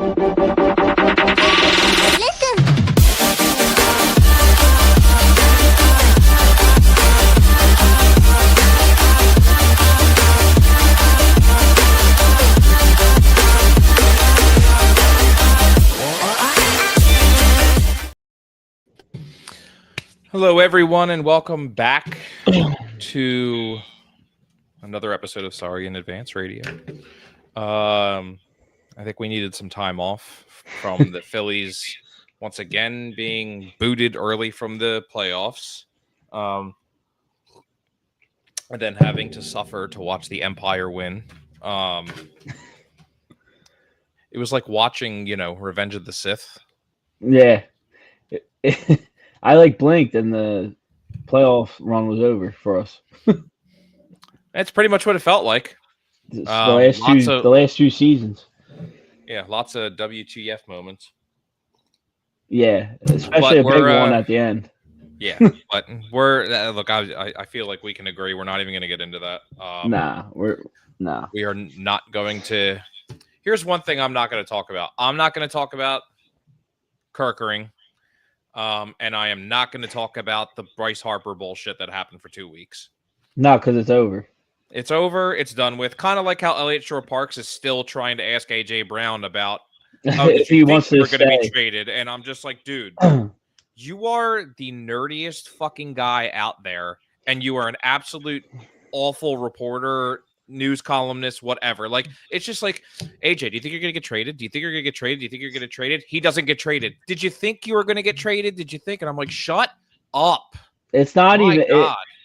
Hello, everyone, and welcome back to another episode of Sorry in Advance Radio. I think we needed some time off from the Phillies once again being booted early from the playoffs, and then having to suffer to watch the Empire win. It was like watching, Revenge of the Sith. Yeah. I blinked and the playoff run was over for us. That's pretty much what it felt like. The last two seasons. Yeah, lots of WTF moments. Yeah, especially a big one at the end. Yeah, but look. I feel like we can agree. We're not even going to get into that. We are not going to. Here's one thing I'm not going to talk about. I'm not going to talk about Kirkering. And I am not going to talk about the Bryce Harper bullshit that happened for 2 weeks. No, because it's over. It's over. It's done with. Kind of like how Elliott Shore-Parks is still trying to ask A.J. Brown about if he wants to going to be traded. And I'm just like, dude, you are the nerdiest fucking guy out there, and you are an absolute awful reporter, news columnist, whatever. Like, it's just like, AJ, do you think you're going to get traded? Do you think you're going to get traded? Do you think you're going to get traded? He doesn't get traded. Did you think you were going to get traded? Did you think? And I'm like, shut up. It's not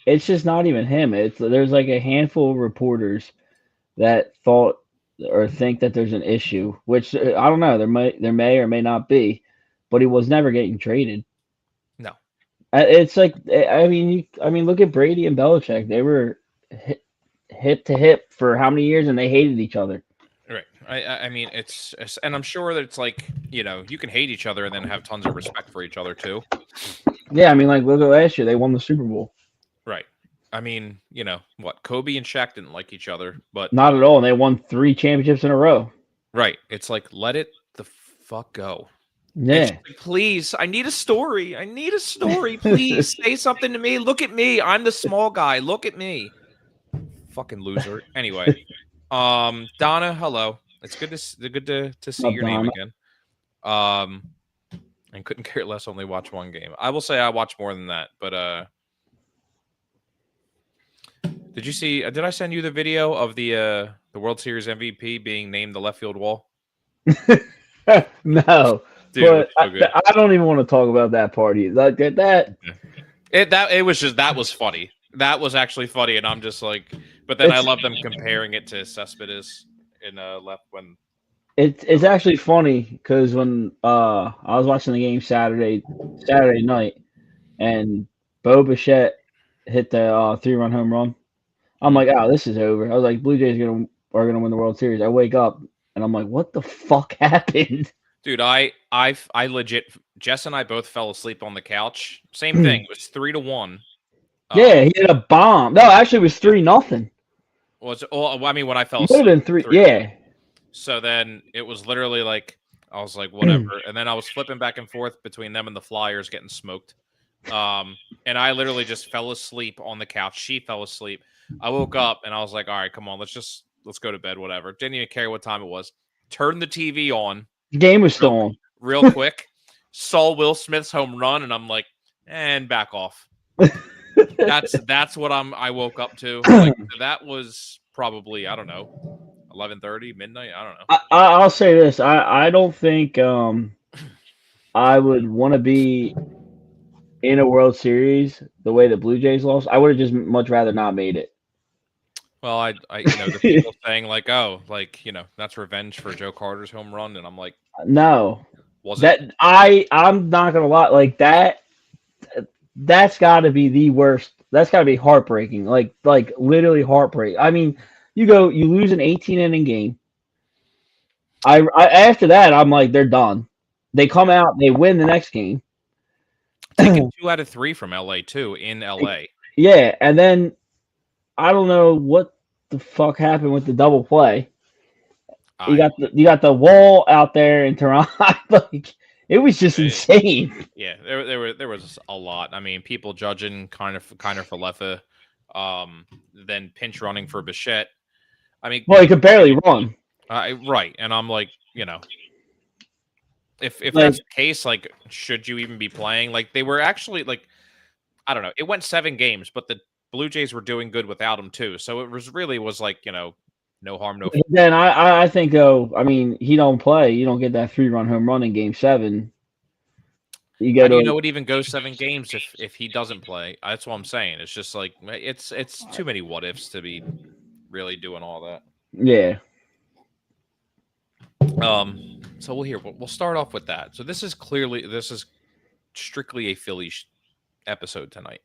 it's just not even him. There's like a handful of reporters that thought or think that there's an issue, which I don't know. There may or may not be, but he was never getting traded. No. It's like, I mean, look at Brady and Belichick. They were hip to hip for how many years, and they hated each other. Right. I mean, it's and I'm sure that it's like, you can hate each other and then have tons of respect for each other too. Yeah, I mean, like, look at last year, they won the Super Bowl. Right. I mean, what, Kobe and Shaq didn't like each other, but not at all, and they won 3 championships in a row. Right. It's like, let it the fuck go. Yeah. Like, please, I need a story. Please say something to me. Look at me. I'm the small guy. Look at me. Fucking loser. Anyway, Donna, hello. It's good to see your name again. And couldn't care less. Only watch one game. I will say I watch more than that. But did you see? Did I send you the video of the World Series MVP being named the left field wall? No, dude, but I don't even want to talk about that party. Like that. That was funny. That was actually funny, and I'm just like, but then I love them comparing it to Cespedes in left when. It's actually funny because when I was watching the game Saturday night, and Bo Bichette hit the 3-run home run, I'm like, oh, this is over. I was like, Blue Jays are gonna win the World Series. I wake up and I'm like, what the fuck happened? Dude, I legit, Jess and I both fell asleep on the couch. Same thing. It was 3-1. Yeah, he hit a bomb. No, actually, it was 3-0. I mean, when I fell asleep, it would have been 3. Yeah. So then it was literally like, I was like, whatever. And then I was flipping back and forth between them and the Flyers getting smoked. And I literally just fell asleep on the couch. She fell asleep. I woke up and I was like, all right, come on, let's go to bed, whatever. Didn't even care what time it was. Turned the TV on. The game was still on. Real quick. Saw Will Smith's home run, and I'm like, and back off. That's what I woke up to. Like, that was probably, I don't know, 11:30, midnight. I don't know. I'll say this: I don't think I would want to be in a World Series the way the Blue Jays lost. I would have just much rather not made it. Well, I the people saying like, oh, like, that's revenge for Joe Carter's home run, and I'm like, no, was it? I'm not gonna lie, like that. That's got to be the worst. That's got to be heartbreaking. Like literally heartbreaking. I mean, you lose an 18-inning game. I after that, I'm like, they're done. They come out, they win the next game. Taking 2 out of 3 from LA too, in LA. Yeah, and then I don't know what the fuck happened with the double play. You got the wall out there in Toronto. Like it was just insane. Yeah, there was a lot. I mean, people judging kind of for Leffa, then pinch running for Bichette. I mean, Well, he could barely run. Right, and I'm like, if Like, that's the case, like, should you even be playing? Like, they were actually like, I don't know. It went 7 games, but the Blue Jays were doing good without him too. So it was like, no harm, no foul. then I think I mean he don't play. You don't get that 3-run home run in Game 7. You How go do you to know it even goes 7 games if he doesn't play? That's what I'm saying. It's just like it's too many what ifs to be really doing all that. yeah. So we'll start off with that. So this is strictly a Phillies episode tonight.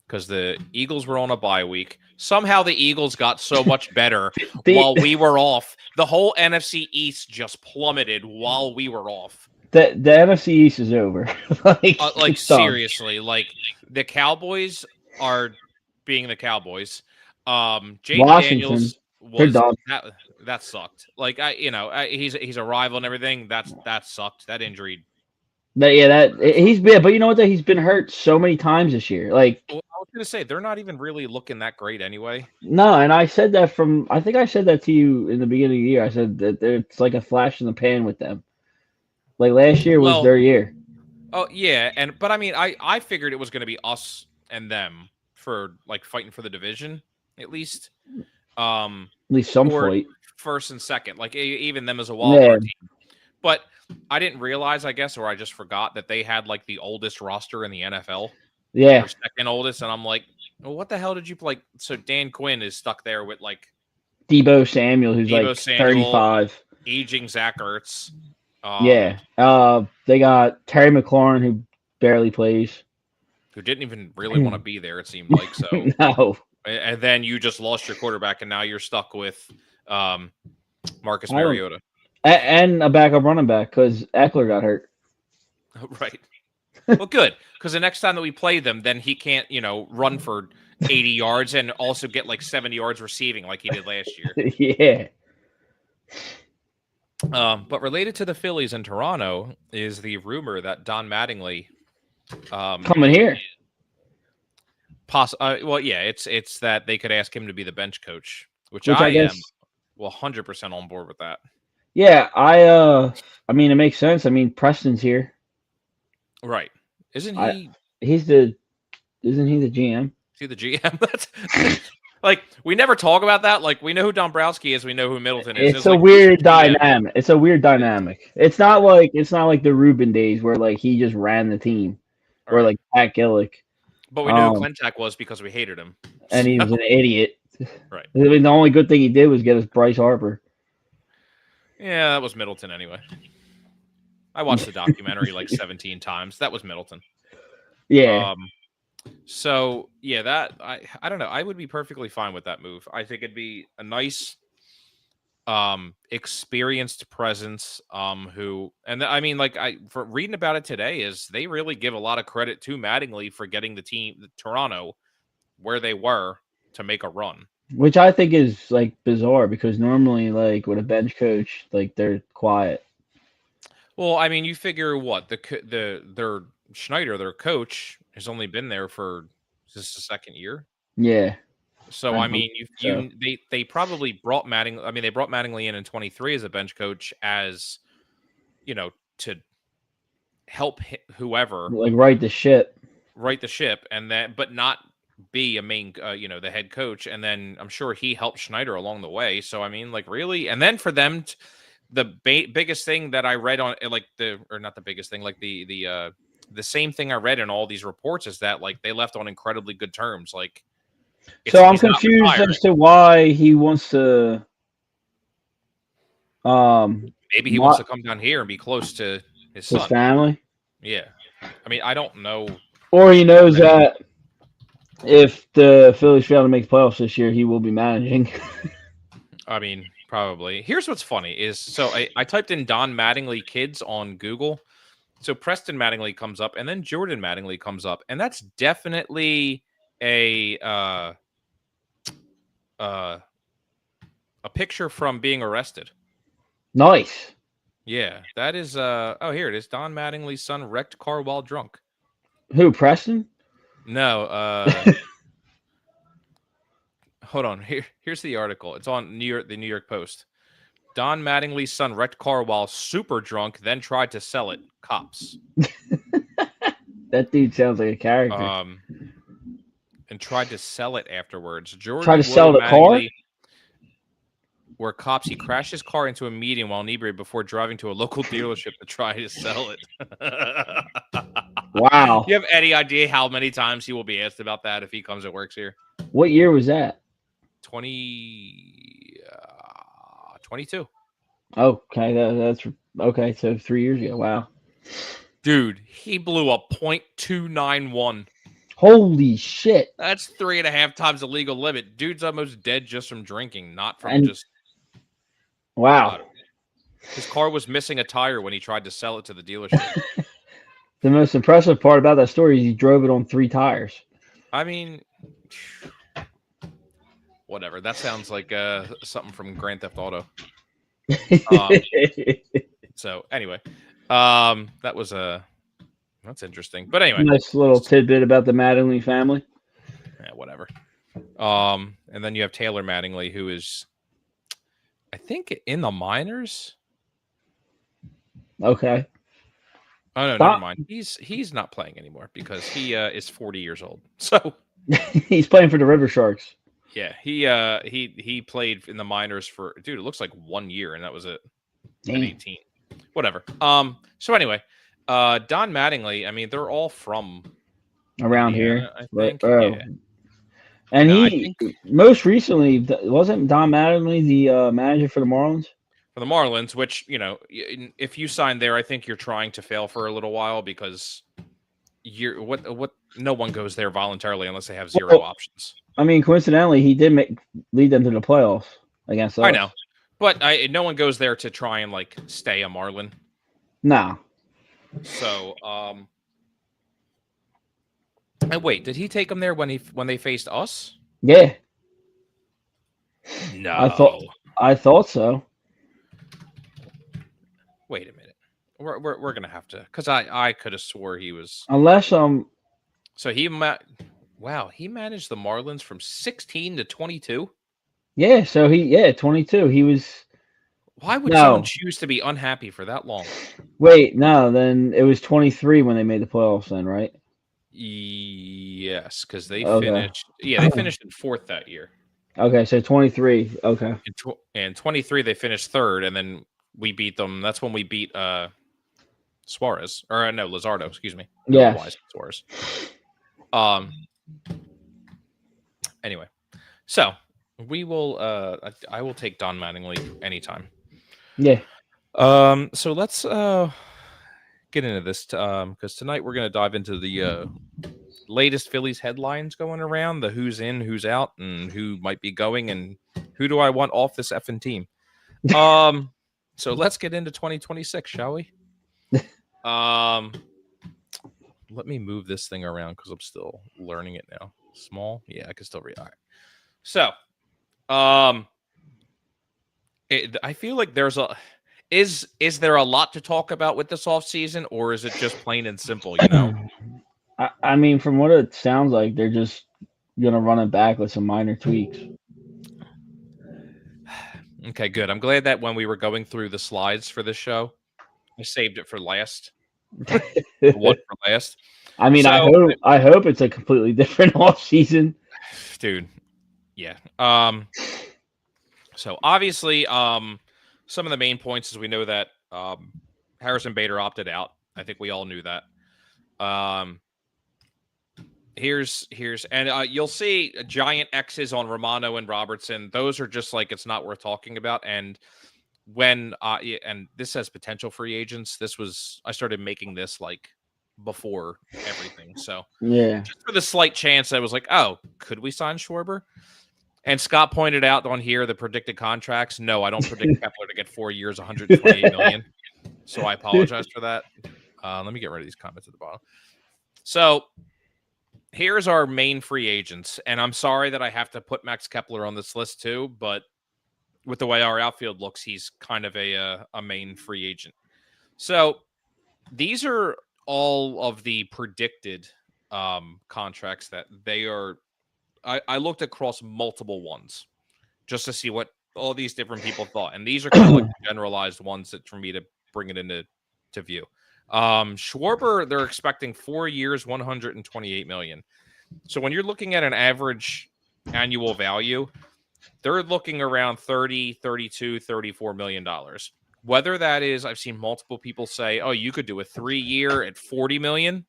Because the Eagles were on a bye week. Somehow the Eagles got so much better while we were off. The whole NFC East just plummeted while we were off. The NFC East is over. Like seriously, like the Cowboys are being the Cowboys. Jaden Daniels was that sucked. Like he's a rival and everything. That sucked. That injury. He's been, but you know what? He's been hurt so many times this year. Like, well, I was gonna say they're not even really looking that great anyway. No, and I said that I think I said that to you in the beginning of the year. I said that it's like a flash in the pan with them. Like last year was their year. Oh yeah, but I mean, I figured it was going to be us and them for like fighting for the division at least. At least some fight. First and second, like even them as a wild card team. But I didn't realize, I guess, or I just forgot that they had like the oldest roster in the NFL. Yeah, or second oldest, and I'm like, well, what the hell did you like? So Dan Quinn is stuck there with like Debo Samuel, who's like 35, aging Zach Ertz. Yeah. They got Terry McLaurin, who barely plays. Who didn't even really want to be there, it seemed like. So No. And then you just lost your quarterback, and now you're stuck with Marcus Mariota. And a backup running back, because Eckler got hurt. Right. Well, good, because the next time that we play them, then he can't, run for 80 yards and also get like 70 yards receiving like he did last year. Yeah. But related to the Phillies in Toronto is the rumor that Don Mattingly coming here. Well, yeah, it's that they could ask him to be the bench coach, which I am 100% on board with that. Yeah, I mean, it makes sense. I mean, Preston's here. Right. Isn't he? Isn't he the GM? Is he the GM? That's like, we never talk about that. Like, we know who Dombrowski is. We know who Middleton is. It's a weird dynamic. It's a weird dynamic. It's not like the Ruben days where like he just ran the team, or like Pat Gillick. But we knew who Clintack was because we hated him, and he was an idiot. Right. I mean, the only good thing he did was get us Bryce Harper. Yeah, that was Middleton anyway. I watched the documentary like 17 times. That was Middleton. Yeah. So yeah, that I don't know. I would be perfectly fine with that move. I think it'd be a nice, experienced presence. I mean, like for reading about it today, is they really give a lot of credit to Mattingly for getting the team, Toronto, where they were to make a run. Which I think is like bizarre because normally, like with a bench coach, like they're quiet. Well, I mean, you figure what their Schneider, their coach, has only been there for just the second year. Yeah. So I mean, they probably brought Mattingly. I mean, they brought Mattingly in 23 as a bench coach, as to help whoever like right the ship, and then but not be a main, the head coach. And then I'm sure he helped Schneider along the way. So I mean, like really, and then for them, the biggest thing that I read on like not the biggest thing, like the same thing I read in all these reports is that like they left on incredibly good terms. Like, so I'm confused as to why he wants to. Maybe he wants to come down here and be close to his son, family. Yeah, I mean, I don't know. Or he knows that if the Phillies fail to make playoffs this year, he will be managing. I mean, probably. Here's what's funny is, so I typed in Don Mattingly kids on Google. So Preston Mattingly comes up, and then Jordan Mattingly comes up, and that's definitely a picture from being arrested. Nice. Yeah, that is. Oh, here it is. Don Mattingly's son wrecked car while drunk. Who, Preston? No. Hold on. Here's the article. It's on the New York Post. Don Mattingly's son wrecked car while super drunk, then tried to sell it. Cops. That dude sounds like a character. And tried to sell it afterwards. Try to Jordan sell William the car? Mattingly, where cops, he crashed his car into a median while inebriated before driving to a local dealership to try to sell it. Wow. You have any idea how many times he will be asked about that if he comes and works here? What year was that? 22. Okay, that's okay. So 3 years ago. Wow. Dude, he blew a .291. Holy shit. That's 3.5 times the legal limit. Dude's almost dead just from drinking, not from And just. wow. His car was missing a tire when he tried to sell it to the dealership. The most impressive part about that story is he drove it on 3 tires. I mean, whatever. That sounds like something from Grand Theft Auto. So anyway, that was that's interesting. But anyway, nice little tidbit about the Mattingly family. Yeah, whatever. And then you have Taylor Mattingly, who is, I think, in the minors. Okay. Oh no, never mind. He's not playing anymore because he is 40 years old. So he's playing for the River Sharks. Yeah, he played in the minors for, dude, it looks like 1 year, and that was it at 18. Whatever. So anyway, Don Mattingly, I mean, they're all from around Indiana, here. I think. Yeah. And most recently, wasn't Don Mattingly the manager for the Marlins? For the Marlins, which, you know, if you sign there, I think you're trying to fail for a little while because no one goes there voluntarily unless they have zero options. I mean, coincidentally, he did lead them to the playoffs against us. I know, but no one goes there to try and like stay a Marlin. No. So, and wait, did he take them there when they faced us? Yeah. No, I thought so. Wait a minute, we're gonna have to, because I could have swore he was, unless So he he managed the Marlins from 16 to 22. Yeah, so 22. He was. Why would someone choose to be unhappy for that long? Wait, no, then it was 23 when they made the playoffs then, right? Yes, because they finished. Yeah, they finished in 4th that year. Okay, so 23. Okay. And 23 they finished 3rd, and then we beat them. That's when we beat Suarez, or no, Luzardo, excuse me. Yeah. Suarez. Anyway, so we will. I will take Don Mattingly anytime. Yeah. So let's get into this because tonight we're going to dive into the latest Phillies headlines going around, the who's in, who's out, and who might be going, and who do I want off this effing team. So let's get into 2026, shall we? Let me move this thing around because I'm still learning it now. Small, yeah, I can still read. All right. So, I feel like there's is there a lot to talk about with this offseason, or is it just plain and simple? You know, I mean, from what it sounds like, they're just gonna run it back with some minor tweaks. Okay, good. I'm glad that when we were going through the slides for this show, I saved it for last. One for last. I mean, I hope it's a completely different offseason. Dude. Yeah. So obviously, some of the main points is we know that Harrison Bader opted out. I think we all knew that. Here's and you'll see giant X's on Romano and Robertson. Those are just like, it's not worth talking about. And when and this says potential free agents. I started making this like before everything. So yeah, just for the slight chance, I was like, oh, could we sign Schwarber? And Scott pointed out on here the predicted contracts. No, I don't predict Kepler to get 4 years, 128 million. So I apologize for that. Let me get rid of these comments at the bottom. So here's our main free agents. And I'm sorry that I have to put Max Kepler on this list too, but with the way our outfield looks, he's kind of a main free agent. So these are all of the predicted contracts that they are. I looked across multiple ones just to see what all these different people thought, and these are kind of like the generalized ones that for me to bring it into view. Schwarber, they're expecting 4 years, 128 million. So when you're looking at an average annual value, they're looking around 30, 32, 34 million dollars. Whether that is, I've seen multiple people say, oh, you could do a 3-year at 40 million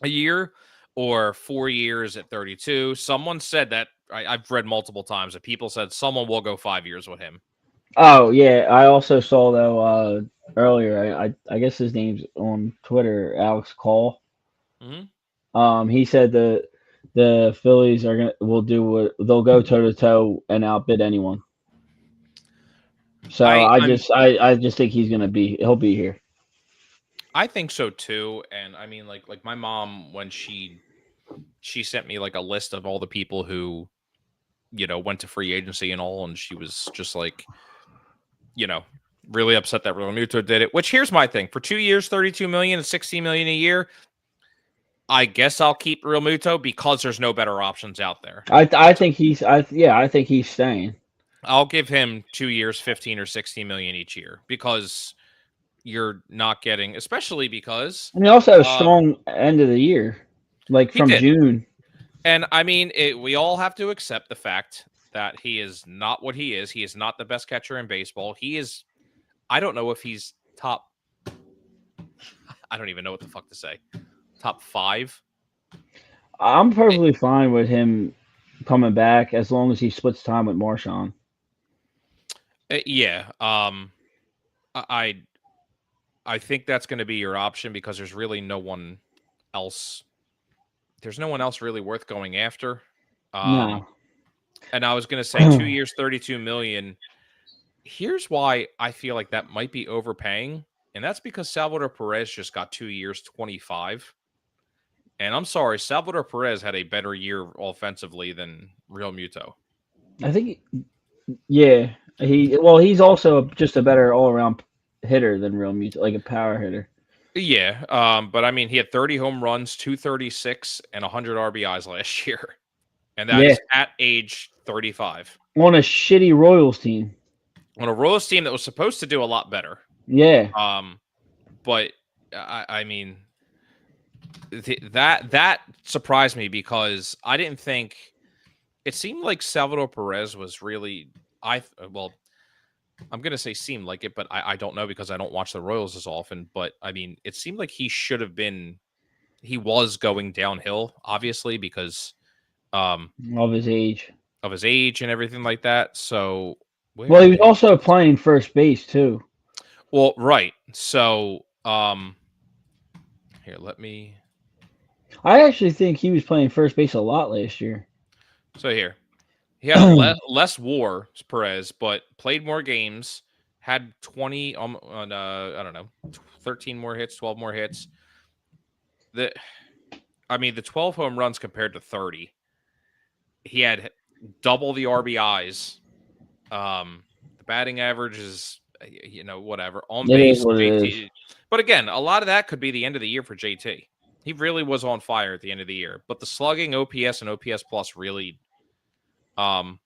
a year or 4 years at 32. Someone said that I've read multiple times that people said someone will go 5 years with him. Oh yeah, I also saw though earlier. I guess his name's on Twitter, Alex Call. He said the Phillies will do what they'll go toe to toe and outbid anyone. So I just think he'll be here. I think so too, and I mean like my mom when she sent me like a list of all the people who went to free agency and all, and she was just like really upset that Realmuto did it. Which here's my thing: for 2 years, 32 million and 16 million a year. I guess I'll keep Realmuto because there's no better options out there. I think he's staying. I'll give him 2 years, 15 or 16 million each year because you're not getting, especially because and he also had a strong end of the year, like from June. And I mean, we all have to accept the fact that he is not what he is. He is not the best catcher in baseball. He is, I don't know if he's top, I don't even know what the fuck to say. Top 5. I'm perfectly fine with him coming back as long as he splits time with Marshawn. Yeah. I think that's going to be your option because there's really no one else. There's no one else really worth going after. No. And I was going to say 2 years, 32 million. Here's why I feel like that might be overpaying. And that's because Salvador Perez just got 2 years, 25. And I'm sorry, Salvador Perez had a better year offensively than Realmuto. I think, yeah, he's also just a better all around hitter than Realmuto, like a power hitter. Yeah, but I mean, he had 30 home runs, 236, and 100 RBIs last year, and that is at age 35 on a shitty Royals team. On a Royals team that was supposed to do a lot better. Yeah. But I mean. That surprised me because I didn't think it seemed like Salvador Perez was really I'm gonna say seemed like it, but I don't know because I don't watch the Royals as often. But I mean, it seemed like he was going downhill, obviously, because of his age and everything like that. So he was also playing first base too. Well, right. So here, let me. I actually think he was playing first base a lot last year. So here, he had less WAR, Perez, but played more games, had 20 I don't know, 13 more hits, 12 more hits. The 12 home runs compared to 30. He had double the RBIs. The batting average is whatever. On base, JT. But again, a lot of that could be the end of the year for JT. He really was on fire at the end of the year. But the slugging, OPS, and OPS plus really and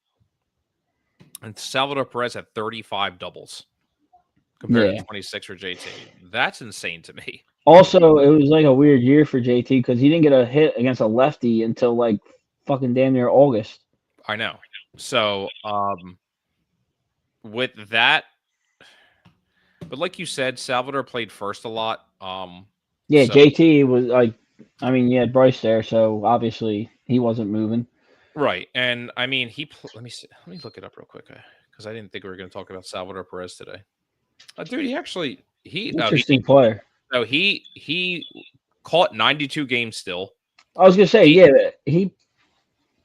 Salvador Perez had 35 doubles compared to 26 for JT. That's insane to me. Also, it was like a weird year for JT because he didn't get a hit against a lefty until like fucking damn near August. I know. So with that, but like you said, Salvador played first a lot. JT was like, I mean, you had Bryce there, so obviously he wasn't moving. Right, and I mean, let me see. Let me look it up real quick because I didn't think we were going to talk about Salvador Perez today. Dude, interesting player. So he caught 92 games still. I was going to say, he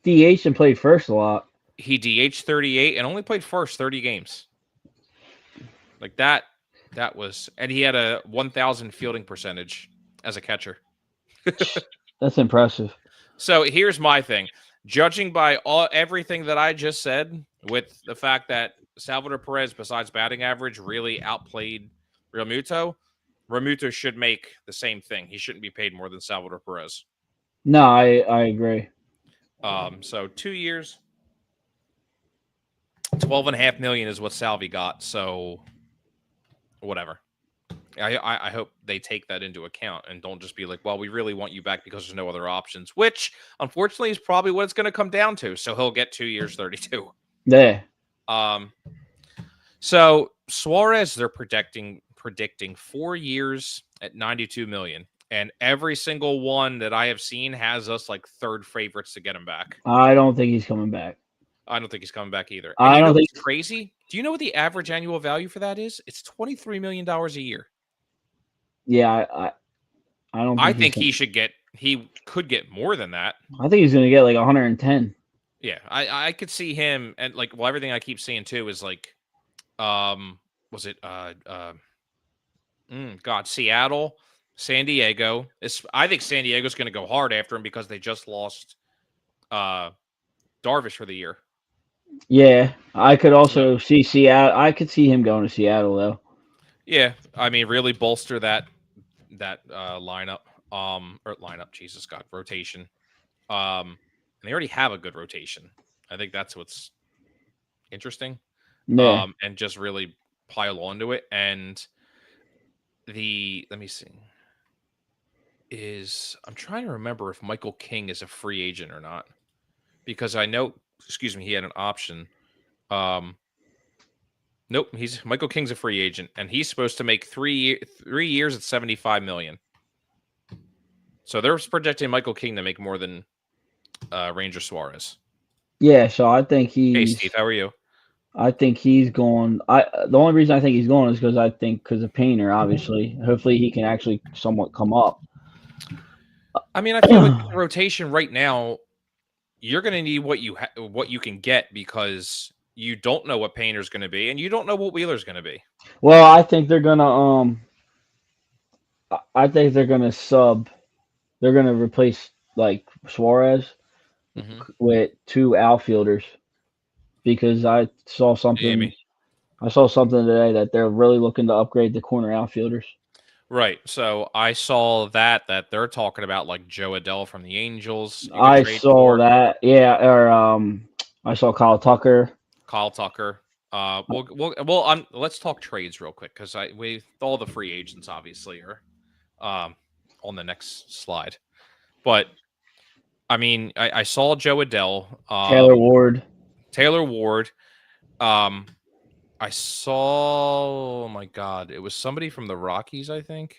DH'd and played first a lot. He DH'd 38 and only played first 30 games. Like that was, and he had a 1,000 fielding percentage as a catcher. That's impressive. So here's my thing. judging by everything that I just said, with the fact that Salvador Perez, besides batting average, really outplayed Realmuto, Realmuto should make the same thing. He shouldn't be paid more than Salvador Perez. No, I agree. So 2 years, 12.5 million is what Salvi got. So whatever. I hope they take that into account and don't just be like, well, we really want you back because there's no other options, which unfortunately is probably what it's going to come down to. So he'll get 2 years, 32. Yeah. Um, so Suarez, they're predicting 4 years at 92 million. And every single one that I have seen has us like third favorites to get him back. I don't think he's coming back. I don't think he's coming back either. And I you know don't think. what's crazy? Do you know what the average annual value for that is? It's $23 million a year. Yeah, I don't I think think he could get more than that. I think he's gonna get like 110. Yeah, I could see him, and like, well, everything I keep seeing too is like, was it God, Seattle, San Diego. I think San Diego's going to go hard after him because they just lost Darvish for the year. Yeah, I could also see Seattle. I could see him going to Seattle though. Yeah, I mean, really bolster that lineup, or lineup. Jesus God, rotation. And they already have a good rotation. I think that's what's interesting. Yeah. And just really pile onto it. And let me see, I'm trying to remember if Michael King is a free agent or not, because I know, excuse me, he had an option. Nope, Michael King's a free agent, and he's supposed to make 3 years at 75 million. So they're projecting Michael King to make more than Ranger Suarez. Yeah, so I think Hey, he's. Steve, how are you? I think he's going. The only reason I think he's going is because of Painter. Obviously, hopefully he can actually somewhat come up. I mean, I feel like the rotation right now, you're going to need what you can get, because you don't know what Painter's going to be, and you don't know what Wheeler's going to be. Well, I think they're gonna. I think they're gonna sub. They're gonna replace like Suarez with two outfielders because I saw something. Maybe. I saw something today that they're really looking to upgrade the corner outfielders. Right. So I saw that they're talking about like Joe Adell from the Angels. You could I trade saw for that. Yeah, or I saw Kyle Tucker. Kyle Tucker. Let's talk trades real quick, because all the free agents obviously are on the next slide. But I mean, I saw Joe Adell, Taylor Ward. Taylor Ward. I saw, oh my God, it was somebody from the Rockies, I think.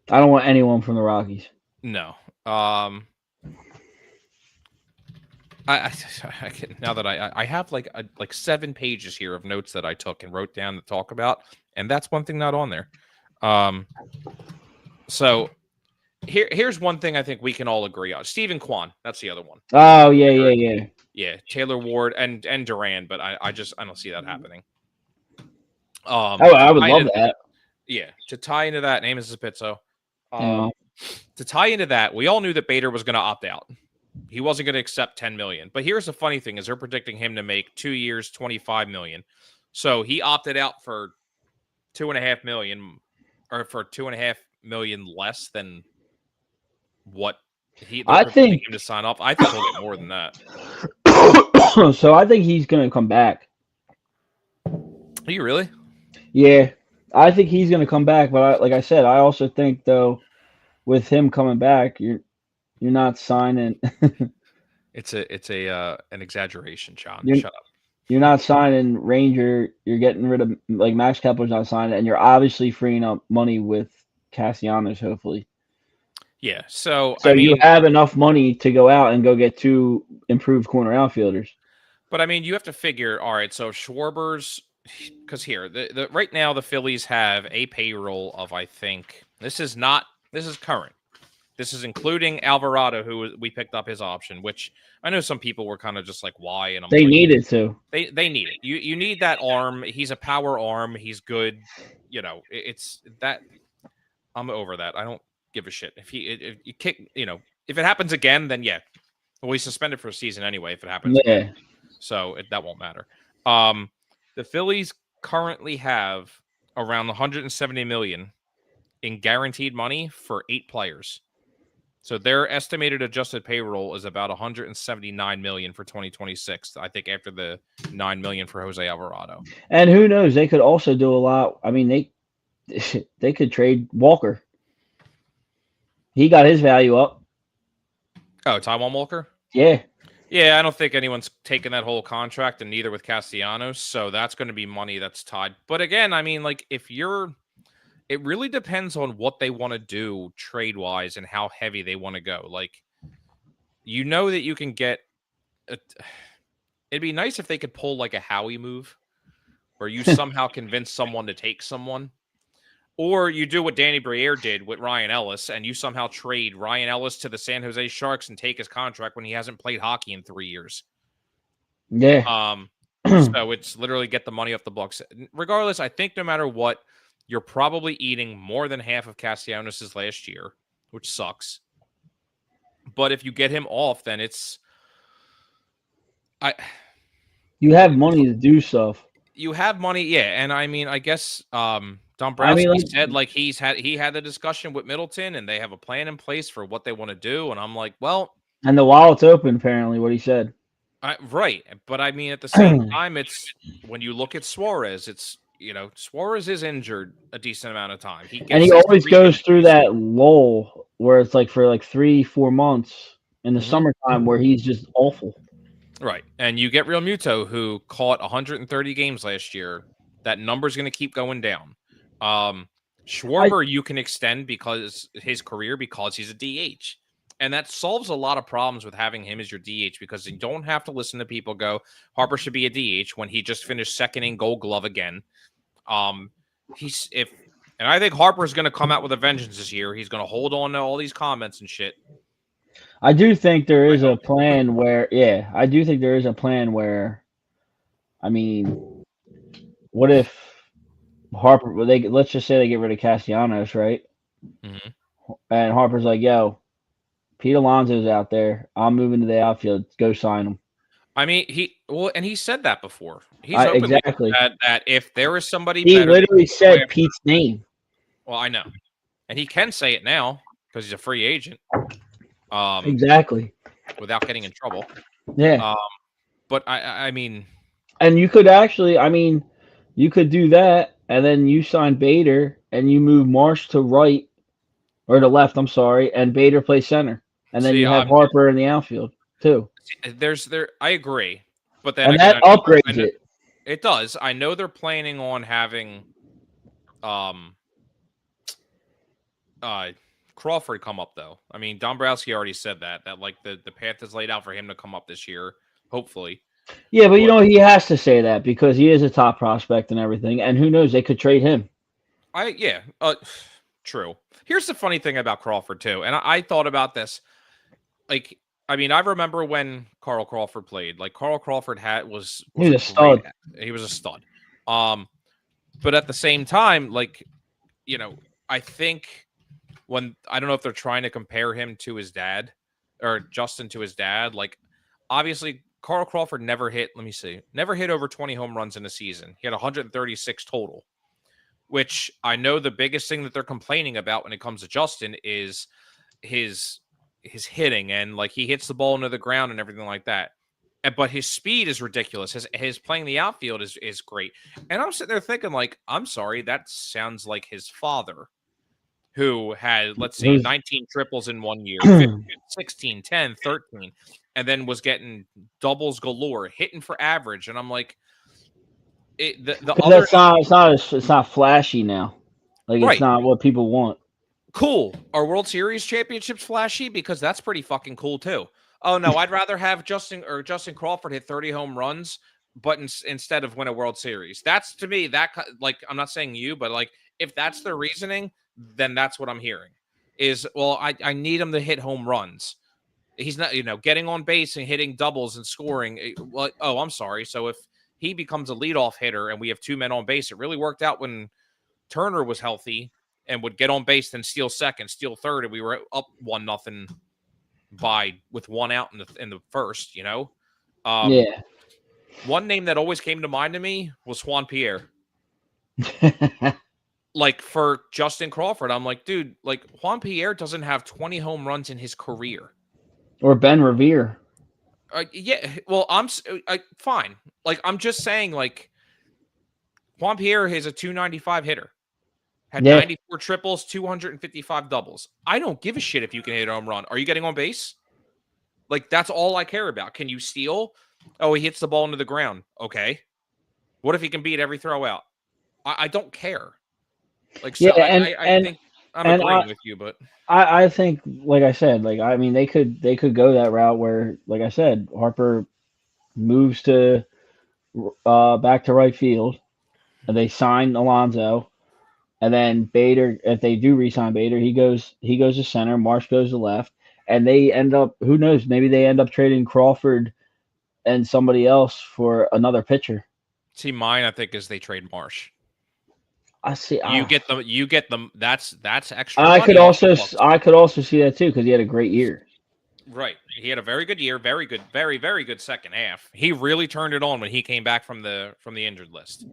I don't want anyone from the Rockies. No. I can, now that I have like 7 pages here of notes that I took and wrote down to talk about, and that's one thing not on there. So here's one thing I think we can all agree on. Stephen Kwan, that's the other one. Oh yeah. Taylor Ward and Duran, but I don't see that happening. I would love that. Yeah, to tie into that, name is Pizzo. Yeah. To tie into that, we all knew that Bader was going to opt out. He wasn't going to accept 10 million. But here's the funny thing: is they're predicting him to make 2 years, 25 million. So he opted out for 2.5 million, or for 2.5 million less than what they're predicting him to sign up. I think he'll get more than that. So I think he's going to come back. Are you really? Yeah, I think he's going to come back. But like I said, I also think though, with him coming back, you're not signing. It's an exaggeration, John. Shut up. You're not signing Ranger. You're getting rid of, like, Max Kepler's not signing, and you're obviously freeing up money with Castellanos, hopefully. Yeah. So I mean, you have enough money to go out and go get 2 improved corner outfielders. But I mean, you have to figure. All right. So Schwarber's, because here, the right now the Phillies have a payroll of, I think, this is current. This is including Alvarado, who we picked up his option, which I know some people were kind of just like, why? And they needed to. They need it. You need that arm. He's a power arm. He's good. You know, it's that. I'm over that. I don't give a shit if you kick. You know, if it happens again, then yeah, Well, he's suspended for a season anyway if it happens again. Yeah. So that won't matter. Um, the Phillies currently have around 170 million in guaranteed money for 8 players. So their estimated adjusted payroll is about 179 million for 2026. I think after the 9 million for Jose Alvarado. And who knows? They could also do a lot. I mean, they could trade Walker. He got his value up. Oh, Taiwan Walker? Yeah. Yeah, I don't think anyone's taken that whole contract, and neither with Castellanos. So that's going to be money that's tied. But again, I mean, like if you're, it really depends on what they want to do trade wise and how heavy they want to go. Like, you know that you can get. It'd be nice if they could pull like a Howie move, where you somehow convince someone to take someone. Or you do what Danny Briere did with Ryan Ellis, and you somehow trade Ryan Ellis to the San Jose Sharks and take his contract when he hasn't played hockey in 3 years. Yeah. So it's literally get the money off the books. Regardless, I think no matter what, you're probably eating more than half of Castellanos' last year, which sucks. But if you get him off, then You have money to do stuff. you have money, yeah. And I mean, I guess Dombrowski said like he had the discussion with Middleton, and they have a plan in place for what they want to do. And I'm like, well, and the wallet's open. Apparently, what he said. Right, but I mean, at the same time, it's when you look at Suarez, it's Suarez is injured a decent amount of time. And he always goes through that lull where it's like for like 3-4 months in the summertime where he's just awful. Right, and you get Real Muto, who caught 130 games last year. That number's going to keep going down. Schwarber, you can extend because his career because he's a DH. And that solves a lot of problems with having him as your DH because you don't have to listen to people go, Harper should be a DH when he just finished second in Gold Glove again. And I think Harper's going to come out with a vengeance this year. He's going to hold on to all these comments and shit. I do think there is a plan where, I do think there is a plan where, I mean, what if Harper, let's just say they get rid of Castellanos, right? Mm-hmm. And Harper's like, yo, Pete Alonso's out there. I'm moving to the outfield. Go sign him. I mean, he said that before. He's openly exactly that if there is somebody he better, literally said Pete's name. Well, I know, and he can say it now because he's a free agent. Exactly. Without getting in trouble. Yeah. But I mean, and you could actually, I mean, you could do that, and then you sign Bader, and you move Marsh to right or to left. I'm sorry, and Bader plays center, and then you have Harper in the outfield too. I agree, but then and that upgrades it. It does. I know they're planning on having, Crawford come up though. I mean, Dombrowski already said that like the path is laid out for him to come up this year, hopefully. Yeah, but you know he has to say that because he is a top prospect and everything, and who knows, they could trade him. True. Here's the funny thing about Crawford too, and I thought about this. Like, I mean, I remember when Carl Crawford played. Like, Carl Crawford was a stud. He was a stud. But at the same time, like, I think when I don't know if they're trying to compare him to his dad or Justin to his dad. Like, obviously, Carl Crawford never hit over 20 home runs in a season. He had 136 total, which I know the biggest thing that they're complaining about when it comes to Justin is his hitting, and like he hits the ball into the ground and everything like that. But his speed is ridiculous. His playing the outfield is great. And I'm sitting there thinking, like, I'm sorry, that sounds like his father, who had, let's see, 19 triples in 1 year, 15, 16, 10, 13, and then was getting doubles galore, hitting for average. And I'm like, it's not flashy now. Like, it's not what people want. Cool. Are World Series championships flashy? Because that's pretty fucking cool too. Oh no, I'd rather have Justin Crawford hit 30 home runs, but instead of win a World Series. That's, to me, that, like, I'm not saying you, but like, if that's the reasoning, then that's what I'm hearing. Is, well, I need him to hit home runs. He's not, getting on base and hitting doubles and scoring. Well, oh, I'm sorry. So if he becomes a leadoff hitter and we have 2 men on base, it really worked out when Turner was healthy and would get on base, then steal second, steal third, and we were up 1-0 with one out in the first. Yeah. One name that always came to mind to me was Juan Pierre. Like for Justin Crawford, I'm like, dude, like Juan Pierre doesn't have 20 home runs in his career. Or Ben Revere. Yeah, well, fine. Like I'm just saying, like Juan Pierre is a 295 hitter, had Yeah. 94 triples, 255 doubles. I don't give a shit if you can hit a home run. Are you getting on base? Like that's all I care about. Can you steal? Oh, he hits the ball into the ground. Okay. What if he can beat every throw out? I don't care. Like Yeah, so, I think I'm and agreeing with you, but I think, like I said, like I mean, they could go that route where, like I said, Harper moves to back to right field, and they sign Alonso, and then Bader, if they do re-sign Bader, he goes to center, Marsh goes to left, and they end up, who knows, maybe they end up trading Crawford and somebody else for another pitcher. see, mine I think is they trade Marsh. I see. You get them. You get them. That's extra I could money off the also books. I could also see that too because he had a great year. Right. He had a very good year. Very good. Very very good second half. He really turned it on when he came back from the injured list.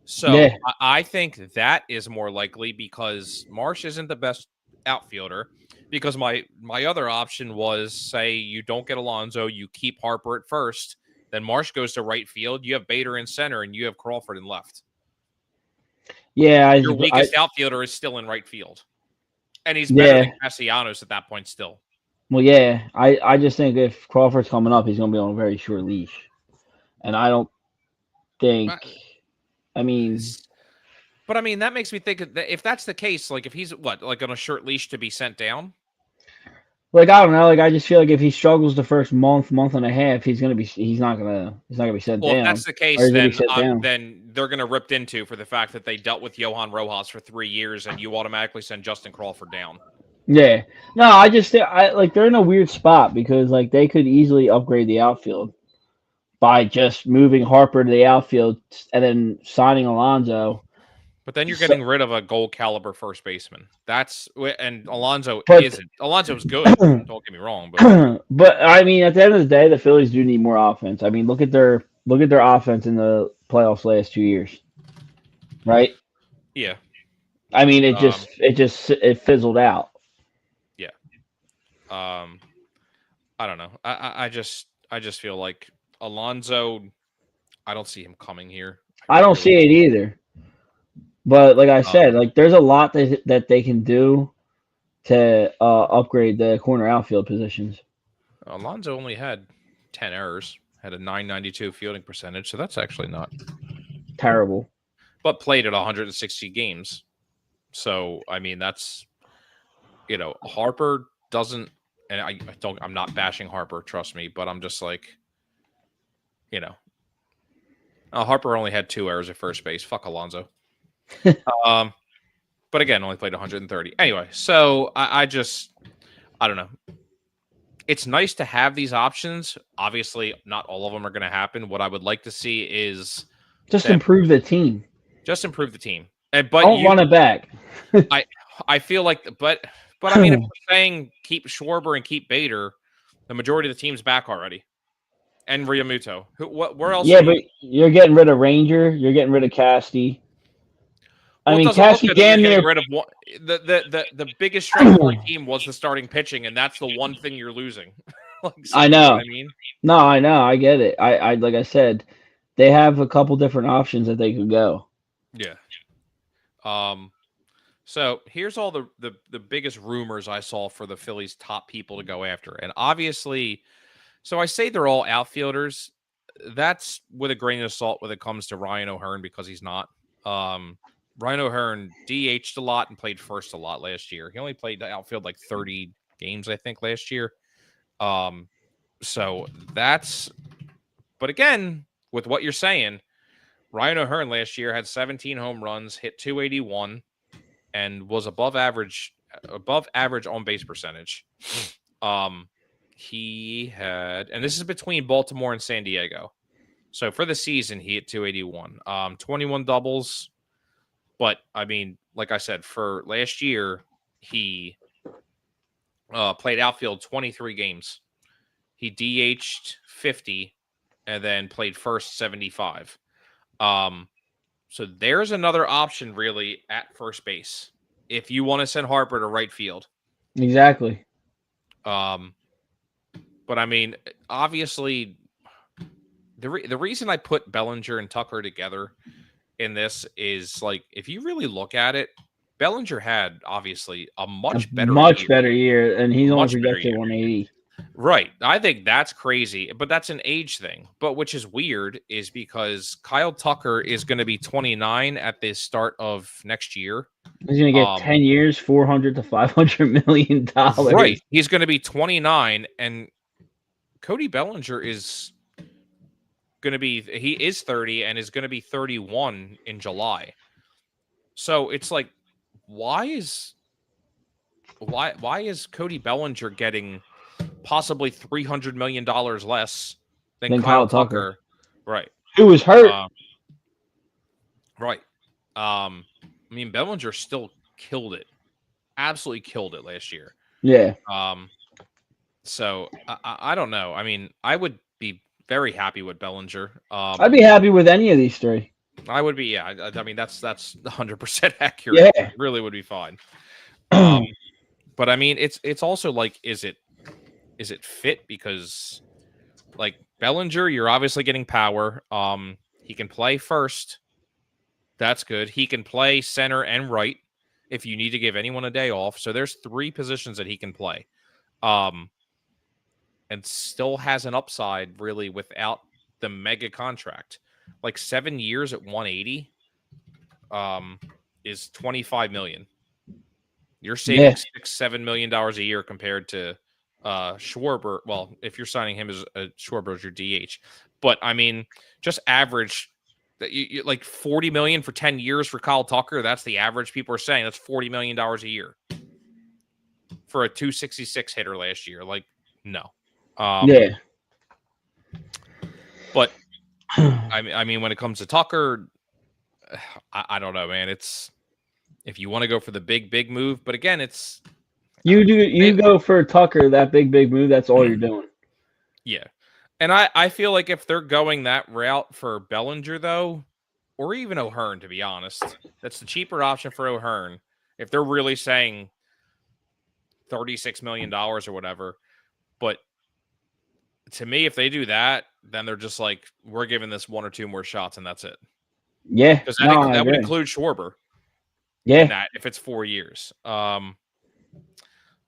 So Yeah, I think that is more likely because Marsh isn't the best outfielder. Because my other option was say you don't get Alonso, you keep Harper at first, then Marsh goes to right field. You have Bader in center, and you have Crawford in left. yeah, Your weakest outfielder is still in right field, and he's better yeah. than Castellanos at that point still. Well, yeah. I just think if Crawford's coming up, he's going to be on a very short leash, and I don't think. Uh, I mean, But I mean, that makes me think that if that's the case, like if he's like on a short leash to be sent down. like I don't know. Like I just feel like if he struggles the first month and a half, he's not gonna be sent Well, if that's down, the or case, he's gonna be sent down. then they're gonna ripped into for the fact that they dealt with Johan Rojas for 3 years, and you automatically send Justin Crawford down. Yeah. No, I just I like they're in a weird spot because like they could easily upgrade the outfield by just moving Harper to the outfield and then signing Alonso. But then you're So, getting rid of a gold caliber first baseman. And Alonso but isn't. Alonso's good. Don't get me wrong, but but I mean, at the end of the day, the Phillies do need more offense. I mean, look at their offense in the playoffs last 2 years, right? yeah, I mean, it um, just it fizzled out. yeah. Um, I don't know. I just feel like Alonso. I don't see him coming here. I I don't really see it don't. either. But like I said, Um, like there's a lot that they can do to upgrade the corner outfield positions. Alonso only had 10 errors, had a 992 fielding percentage, so that's actually not. Terrible. But played at 160 games. So, I mean, that's, Harper doesn't, and I don't, I'm not bashing Harper, trust me, but I'm just like, you know, Harper only had 2 errors at first base. Fuck Alonso. Um, but again, only played 130. Anyway, so I don't know. It's nice to have these options. Obviously, not all of them are going to happen. What I would like to see is Just them improve the team. just improve the team. But Don't run it back. I, I feel like, but I mean, if we're saying keep Schwarber and keep Bader, the majority of the team's back already, and Realmuto. Where else are Yeah, you? but you're getting rid of Ranger. You're getting rid of Casty. I Well, it mean, doesn't look Casty good that you're damn getting near. rid of one. The biggest strength of our team was the starting pitching, and that's the one thing you're losing. So I you know what know. I mean? No, I know. I get it. I like I said, they have a couple different options that they could go. Yeah. Um. So here's all the biggest rumors I saw for the Phillies' top people to go after, and obviously, so I say they're all outfielders. That's with a grain of salt when it comes to Ryan O'Hearn because he's not. Um, Ryan O'Hearn DH'd a lot and played first a lot last year. He only played the outfield like 30 games, I think, last year. Um, so that's, but again, with what you're saying, Ryan O'Hearn last year had 17 home runs, hit 281, and was above average on base percentage. Um, he had, and this is between Baltimore and San Diego. So for the season, he hit 281, 21 doubles. But I mean, like I said, for last year, he Played outfield 23 games. He DH'd 50 and then played first 75. So there's another option really at first base if you want to send Harper to right field. Exactly. But I mean, obviously, the reason I put Bellinger and Tucker together in this is like if you really look at it, Bellinger had obviously a much better year, and he's only projected 180. Right. I think that's crazy, but that's an age thing. But which is weird is because Kyle Tucker is going to be 29 at the start of next year. He's going to get 10 years, $400 to $500 million. Right. He's going to be 29, and Cody Bellinger is going to be, he is 30 and is going to be 31 in July. So it's like, why is Cody Bellinger getting possibly $300 million less than Kyle Tucker? Right. Who was hurt. Right. I mean, Bellinger still killed it. Absolutely killed it last year. Yeah. So I don't know. I mean, I would be very happy with Bellinger. I'd be happy with any of these three. I would be, yeah. I mean, that's 100% accurate. Yeah. It really would be fine. But I mean, it's also like, is it fit? Because like Bellinger, you're obviously getting power. He can play first. That's good. He can play center and right if you need to give anyone a day off. So there's 3 positions that he can play. And still has an upside really without the mega contract. Like 7 years at 180 is $25 million. You're saving $6-7 million a year compared to Schwarber. Well, if you're signing him as Schwarber as your DH, but I mean, just average that you like $40 million for 10 years for Kyle Tucker. That's the average. People are saying that's $40 million a year for a 266 hitter last year. Like, no. Yeah. But I mean, when it comes to Tucker, I don't know, man. It's if you want to go for the big move, but again, it's you go for Tucker, that big move. That's all you're doing. Yeah, and I feel like if they're going that route for Bellinger though, or even O'Hearn, to be honest, that's the cheaper option for O'Hearn. If they're really saying $36 million or whatever, but to me, if they do that, then they're just like, we're giving this 1 or 2 more shots, and that's it. Yeah, because that would include Schwarber. Yeah, in that if it's 4 years.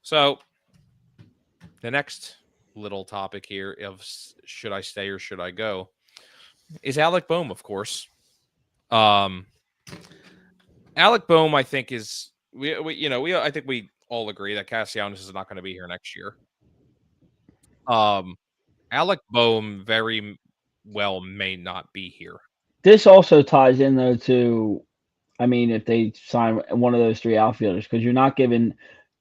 So the next little topic here of should I stay or should I go is Alec Boehm, of course. Alec Boehm, I think is I think we all agree that Castellanos is not going to be here next year. Alec Boehm very well may not be here. This also ties in though to, I mean, if they sign one of those 3 outfielders, because you're not giving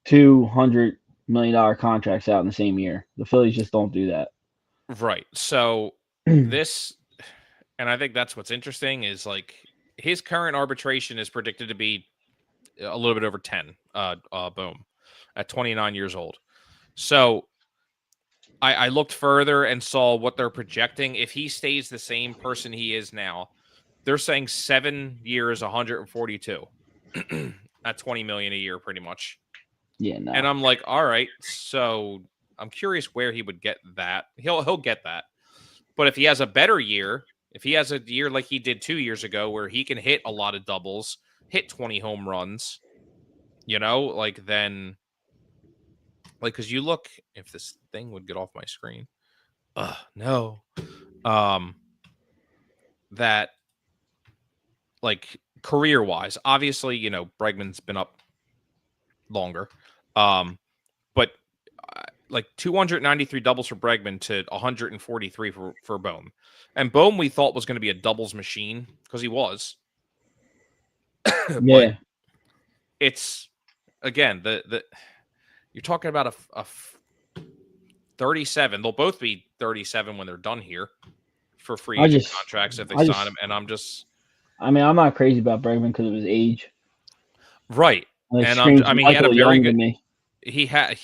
$200 million contracts out in the same year. The Phillies just don't do that. Right. So this, and I think that's what's interesting is like his current arbitration is predicted to be a little bit over 10. Boom, at 29 years old. So I looked further and saw what they're projecting. If he stays the same person he is now, they're saying 7 years, 142 at $20 million a year, pretty much. Yeah, no. And I'm like, all right. So I'm curious where he would get that. He'll get that. But if he has a better year, if he has a year like he did 2 years ago, where he can hit a lot of doubles, hit 20 home runs, like then, like, because you look, if this thing would get off my screen, no, that. Like career wise, obviously, Bregman's been up longer. But like 293 doubles for Bregman to 143 for Boehm. And Boehm we thought was going to be a doubles machine because he was. Yeah. It's again, the you're talking about a 37. They'll both be 37 when they're done here for free agent contracts if they sign them. And I'm not crazy about Bregman because of his age. Right. Like, and he had a very good. He had.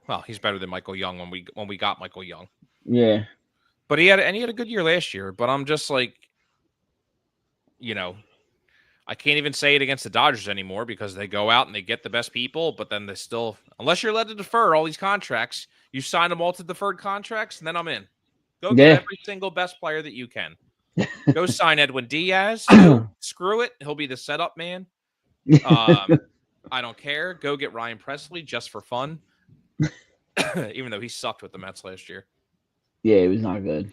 Well, he's better than Michael Young when we got Michael Young. Yeah. But he had a good year last year. But I'm just like, I can't even say it against the Dodgers anymore because they go out and they get the best people, but then they still, unless you're led to defer all these contracts, you sign them all to deferred contracts, and then I'm in. Go get Yeah. every single best player that you can. Go sign Edwin Diaz. Go screw it. He'll be the setup man. I don't care. Go get Ryan Presley just for fun, even though he sucked with the Mets last year. Yeah, it was not good.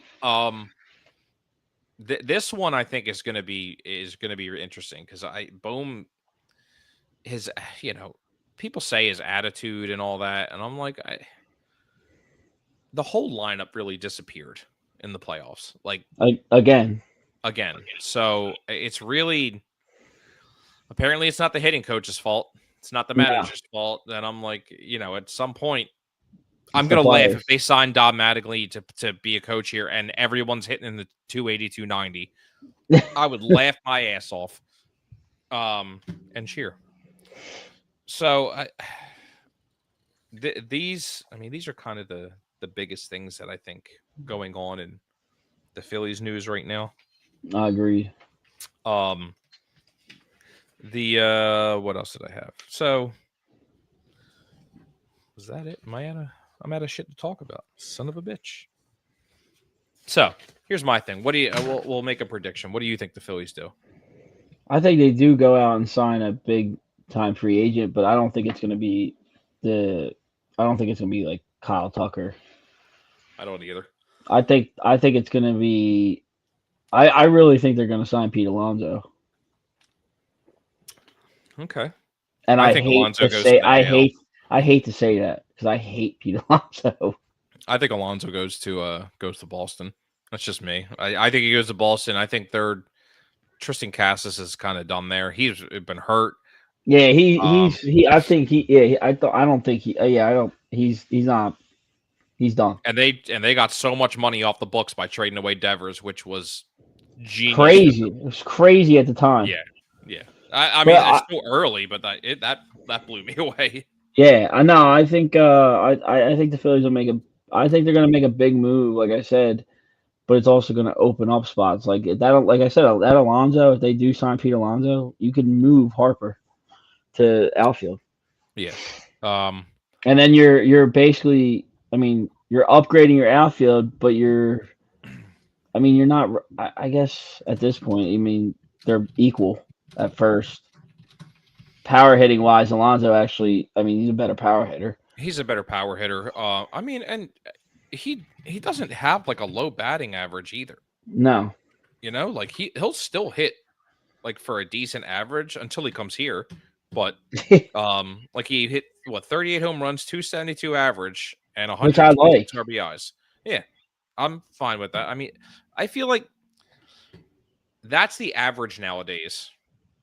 This one I think is going to be interesting because Bohm, his people say his attitude and all that, and I'm like, the whole lineup really disappeared in the playoffs, like Again. So it's really, apparently it's not the hitting coach's fault. It's not the No. manager's fault. Then I'm like, at some point, I'm It's the gonna laugh players. if they sign Dom Mattingly to be a coach here, and everyone's hitting in the 280, 290. I would laugh my ass off, and cheer. So these are kind of the biggest things that I think going on in the Phillies news right now. I agree. What else did I have? So was that it? I'm out of shit to talk about. Son of a bitch. So here's my thing. What do you? We'll make a prediction. What do you think the Phillies do? I think they do go out and sign a big time free agent, but I don't think it's going to be like Kyle Tucker. I don't either. I think it's going to be. I really think they're going to sign Pete Alonso. Okay. And I think hate Alonso to goes say to the AL. I hate to say that because I hate Pete Alonso. I think Alonso goes to Boston. That's just me. I think he goes to Boston. I think Tristan Cassis is kind of done there. He's been hurt. Yeah, I think I don't think he's not. He's done. And they got so much money off the books by trading away Devers, which was genius. Crazy. It was crazy at the time. Yeah. I mean, it's still early, but that blew me away. Yeah, I know. I think I think the Phillies will make a. I think they're going to make a big move, like I said, but it's also going to open up spots like that. Like I said, that Alonso, if they do sign Pete Alonso, you can move Harper to outfield. Yeah. And then you're basically, I mean, you're upgrading your outfield, but you're not. I guess at this point, I mean, they're equal at first. Power hitting wise, Alonso actually, I mean, he's a better power hitter. He's a better power hitter. I mean, and he doesn't have like a low batting average either. No. Like he'll still hit like for a decent average until he comes here. But like he hit 38 home runs, 272 average, and 100 RBIs. Yeah, I'm fine with that. I mean, I feel like that's the average nowadays.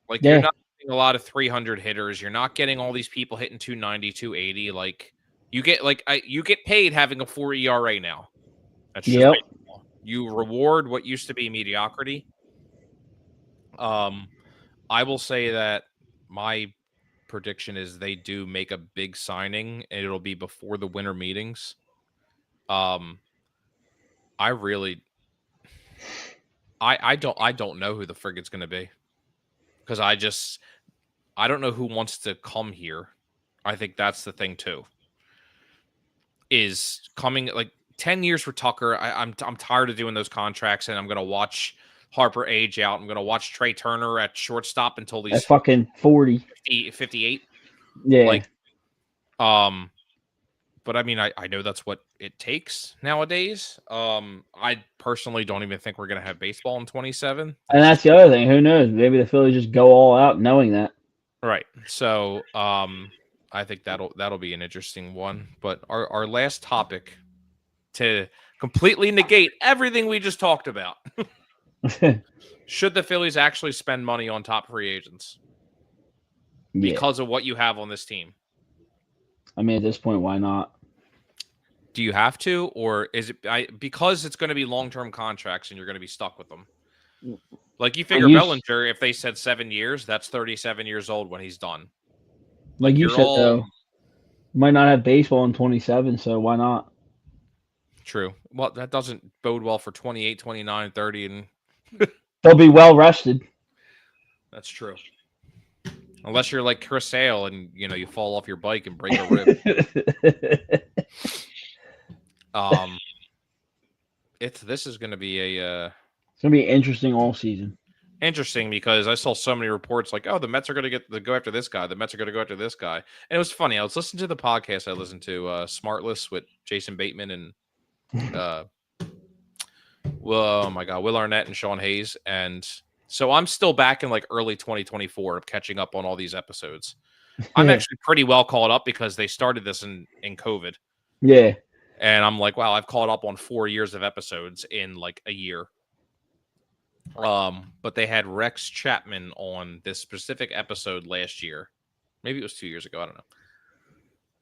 Like you're not getting a lot of 300 hitters. You're not getting all these people hitting 290, 280. Like you get paid having a 4 ERA now. That's just baseball. You reward what used to be mediocrity. I will say that my prediction is they do make a big signing and it'll be before the winter meetings. I don't know who the frigate's going to be because I don't know who wants to come here. I think that's the thing too. Is coming like 10 years for Tucker. I'm tired of doing those contracts, and I'm going to watch Harper age out. I'm going to watch Trey Turner at shortstop until he's fucking 40, 58. Yeah. Like, but I mean, I know that's what it takes nowadays. I personally don't even think we're going to have baseball in 27. And that's the other thing. Who knows? Maybe the Phillies just go all out knowing that. Right. So, I think that'll be an interesting one. But our last topic to completely negate everything we just talked about. Should the Phillies actually spend money on top free agents? Because of what you have on this team? I mean, at this point, why not? Do you have to, or is it because it's going to be long-term contracts and you're going to be stuck with them? Like you figure Bellinger, if they said 7 years, that's 37 years old when he's done. Like you said, though, Might not have baseball in 27, so why not? True. Well, that doesn't bode well for 28, 29, 30, and They'll be well rested. that's true. Unless you're like Chris Sale and you fall off your bike and break a rib. Um, this is going to be a It's gonna be interesting all season. interesting because I saw so many reports like, oh, the Mets are going to go after this guy. The Mets are going to go after this guy. And it was funny. I was listening to the podcast I listened to, Smartless with Jason Bateman and, well, oh my God, Will Arnett and Sean Hayes. And so I'm still back in like early 2024 catching up on all these episodes. I'm actually pretty well caught up because they started this in COVID. Yeah. And I'm like, wow, I've caught up on 4 years of episodes in like a year. But they had Rex Chapman on this specific episode last year. Maybe it was 2 years ago. I don't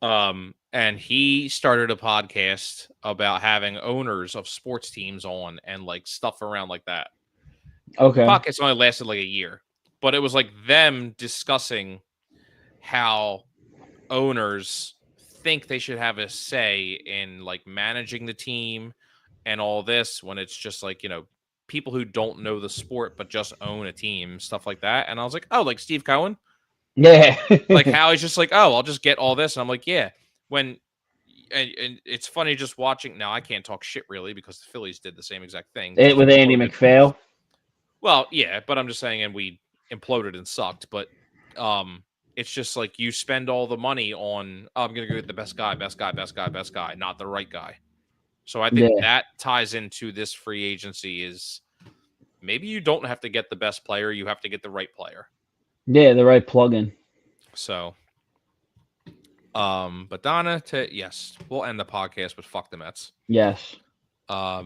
know. And he started a podcast about having owners of sports teams on and like stuff around like that. Okay. The podcast only lasted like a year, but it was like them discussing how owners think they should have a say in like managing the team and all this when it's just like, people who don't know the sport but just own a team, stuff like that. And I was like, oh, like Steve Cohen? Yeah. Like how he's just like, oh, I'll just get all this. And I'm like, yeah. And it's funny just watching. Now I can't talk shit really because the Phillies did the same exact thing. With Andy McPhail. Well, yeah, but I'm just saying, and we imploded and sucked. But it's just like you spend all the money on, oh, I'm going to go get the best guy, not the right guy. So I think that ties into this free agency is maybe you don't have to get the best player. You have to get the right player. Yeah, the right plug-in. So, but Donna, yes, we'll end the podcast with fuck the Mets. Yes. That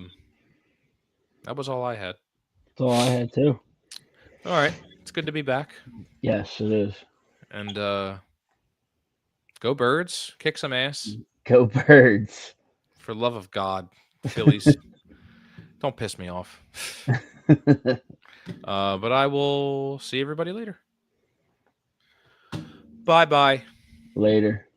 was all I had. That's all I had too. All right. It's good to be back. Yes, it is. And go Birds. Kick some ass. Go Birds. For love of God, Phillies. Don't piss me off. But I will see everybody later. Bye-bye. Later.